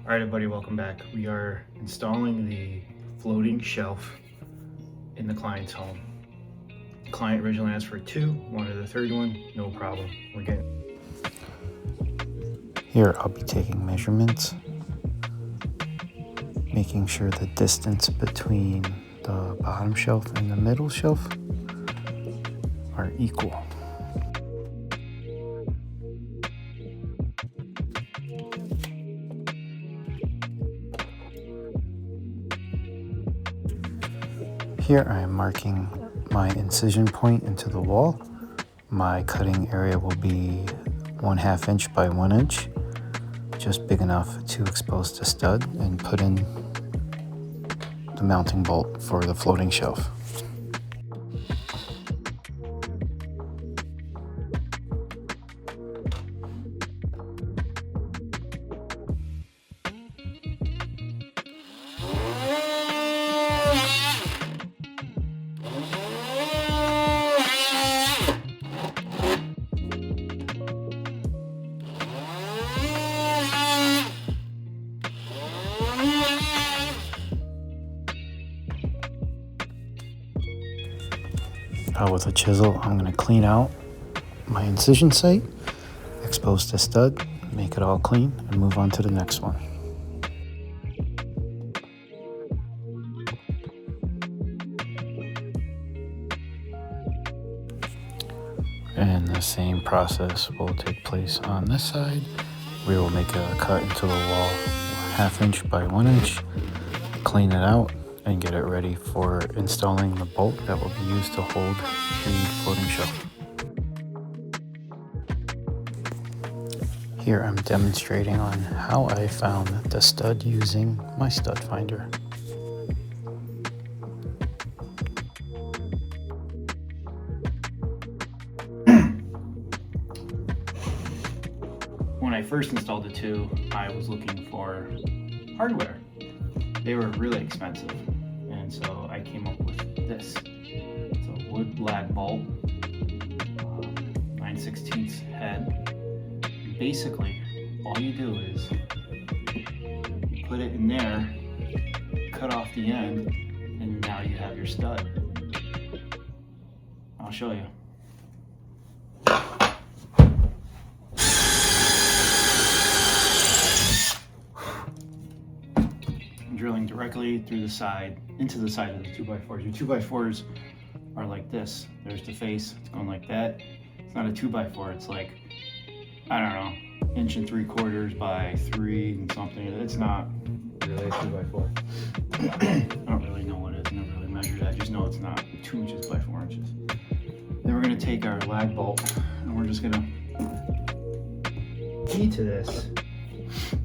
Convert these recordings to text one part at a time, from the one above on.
All right, everybody, welcome back. We are installing the floating shelf in the client's home. The client originally asked for two, wanted the third one, no problem. We're getting. Here I'll be taking measurements, making sure the distance between the bottom shelf and the middle shelf are equal. Here I am marking my incision point into the wall. My cutting area will be 1/2 inch by 1 inch, just big enough to expose the stud and put in the mounting bolt for the floating shelf. With a chisel, I'm going to clean out my incision site, expose the stud, make it all clean, and move on to the next one. And the same process will take place on this side. We will make a cut into the wall 1/2 inch by 1 inch, clean it out, and get it ready for installing the bolt that will be used to hold the floating shelf. Here I'm demonstrating on how I found the stud using my stud finder. When I first installed the two, I was looking for hardware. They were really expensive, and so I came up with this. It's a wood lag bolt, 9/16 head. And basically, all you do is you put it in there, cut off the end, and now you have your stud. I'll show you. Drilling directly through the side, into the side of the 2x4s. Your 2x4s are like this. There's the face, it's going like that. It's not a 2x4, it's like, I don't know, 1.75 by 3 and something. It's not really a 2x4. I don't really know what it is, never really measured it. I just know it's not 2 inches by 4 inches. Then we're gonna take our lag bolt and we're just gonna key to this.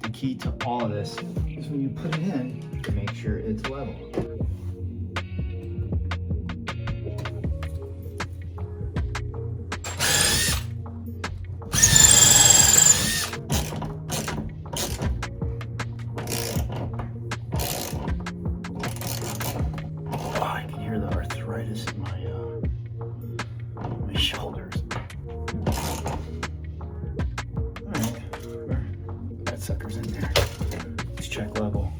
The key to all of this is when you put it in, make sure it's level. Oh, I can hear the arthritis in my shoulders. That sucker's in there. Let's check level.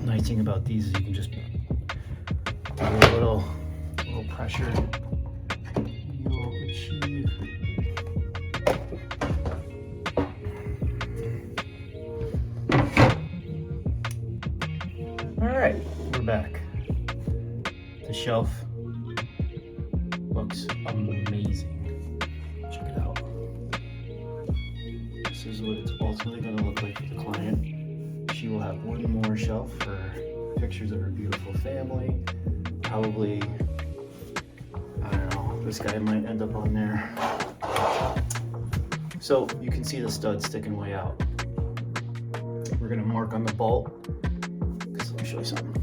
Nice thing about these is you can just do a little pressure. You'll achieve. Alright, we're back. The shelf looks amazing. Check it out. This is what it's ultimately going to look like for the client. She will have one more shelf for pictures of her beautiful family. Probably, I don't know, this guy might end up on there. So you can see the stud sticking way out. We're going to mark on the bolt. Let me show you something.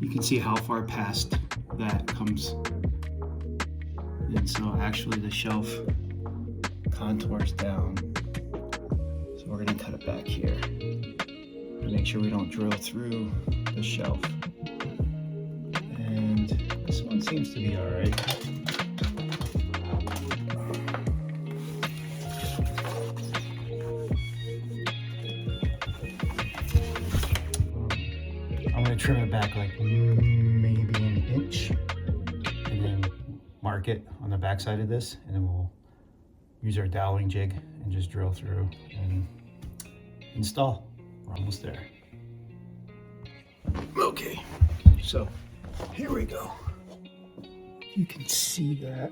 You can see how far past that comes. And so actually the shelf contours down. So we're going to cut it back here. Make sure we don't drill through the shelf. And this one seems to be all right. I'm gonna trim it back like maybe an inch and then mark it on the back side of this, and then we'll use our doweling jig and just drill through and install. We're almost there. Okay, so here we go. You can see that.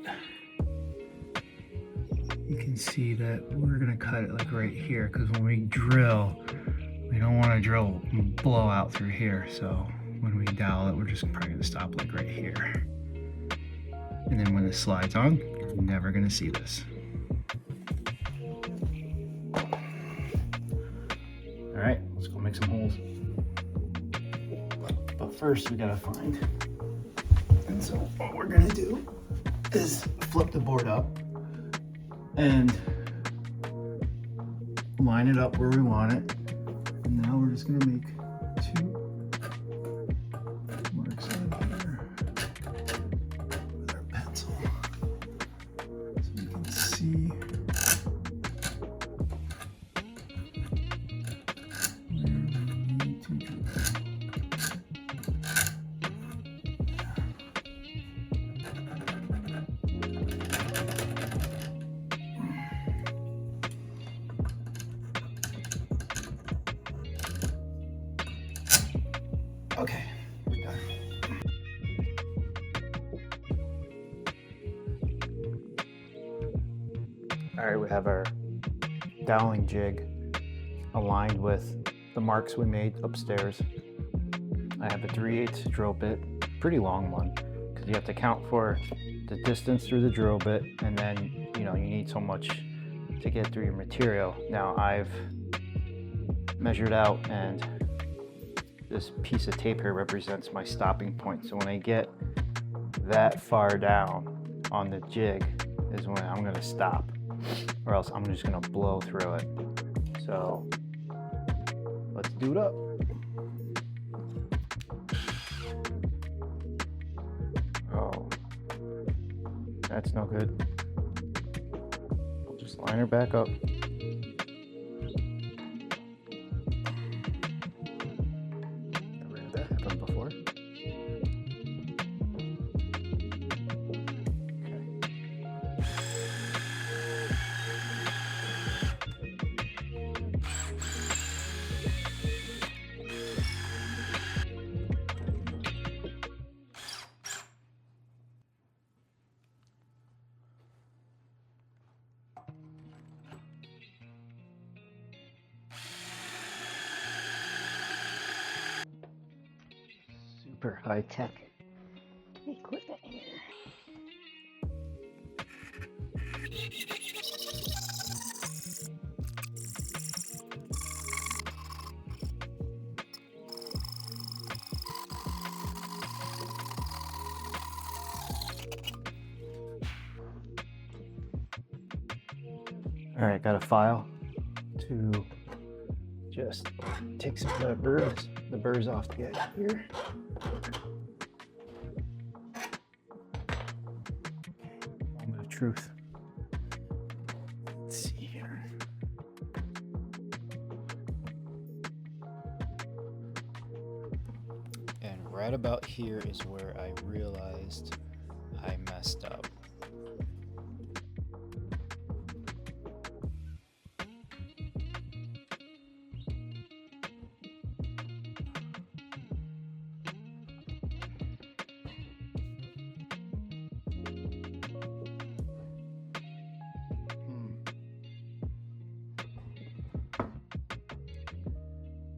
You can see that we're gonna cut it like right here, because when we drill, we don't want to drill and blow out through here. So when we dowel it, we're just probably gonna stop like right here. And then when it slides on, you're never gonna see this. All right, let's go make some holes. But first we gotta find. And so what we're gonna do is flip the board up and line it up where we want it. And now we're just gonna make 2 marks on here with our pencil, so you can see where we need to drill. Okay, we're done. All right, we have our doweling jig aligned with the marks we made upstairs. I have a 3/8 drill bit, pretty long one, because you have to count for the distance through the drill bit, and then you need so much to get through your material. Now I've measured out, and this piece of tape here represents my stopping point. So when I get that far down on the jig is when I'm gonna stop, or else I'm just gonna blow through it. So let's do it up. Oh, that's no good. I'll just line her back up. Super high tech equipment here. All right, got a file to just take some of the burrs off the edge here. Moment of truth. Let's see here. And right about here is where I realized I messed up.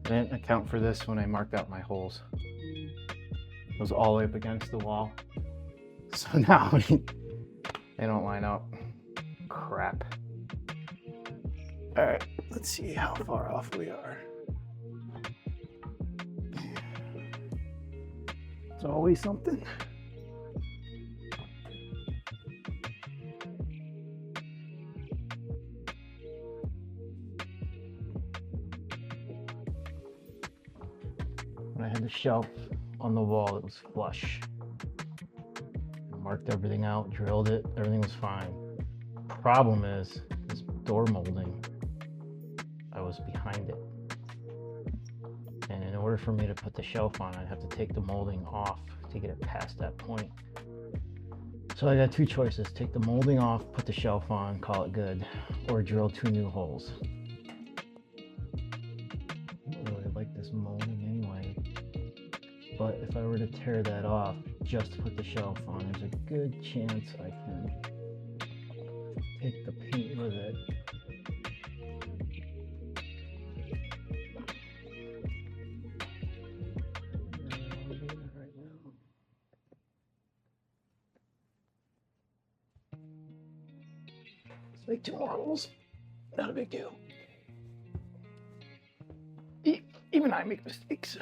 I didn't account for this when I marked out my holes. It was all the way up against the wall. So now they don't line up. Crap. All right, let's see how far off we are. It's always something. when I had the shelf on the wall, it was flush. I marked everything out, drilled it, everything was fine. Problem is, this door molding, I was behind it. And in order for me to put the shelf on, I'd have to take the molding off to get it past that point. So I got two choices: take the molding off, put the shelf on, call it good, or drill 2 new holes. I don't really like this molding anyway, but if I were to tear that off just to put the shelf on, there's a good chance I can take the paint with it. Make 2 more holes, not a big deal. Even I make mistakes.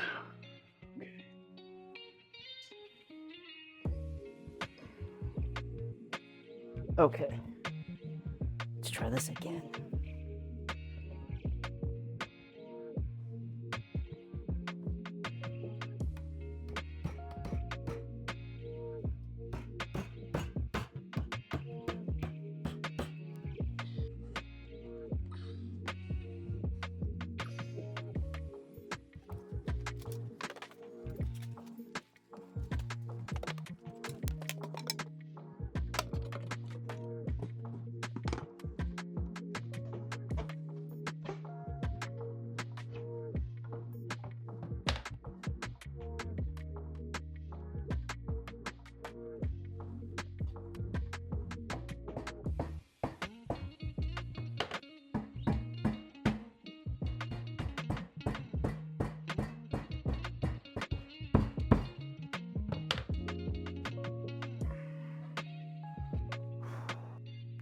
Okay. Let's try this again.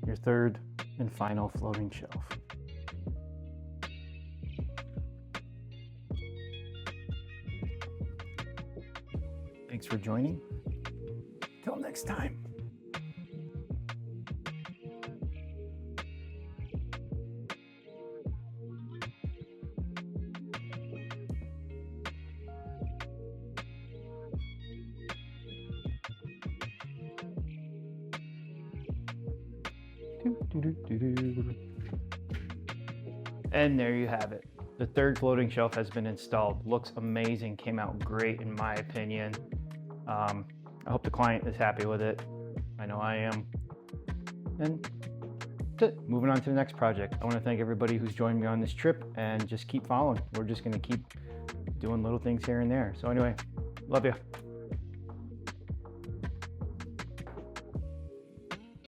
Your third and final floating shelf. Thanks for joining. Till next time. And there you have it. The third floating shelf has been installed. Looks amazing, came out great in my opinion. I hope the client is happy with it. I know I am. And that's it. Moving on to the next project. I want to thank everybody who's joined me on this trip, and just keep following. We're just going to keep doing little things here and there. So anyway, love you.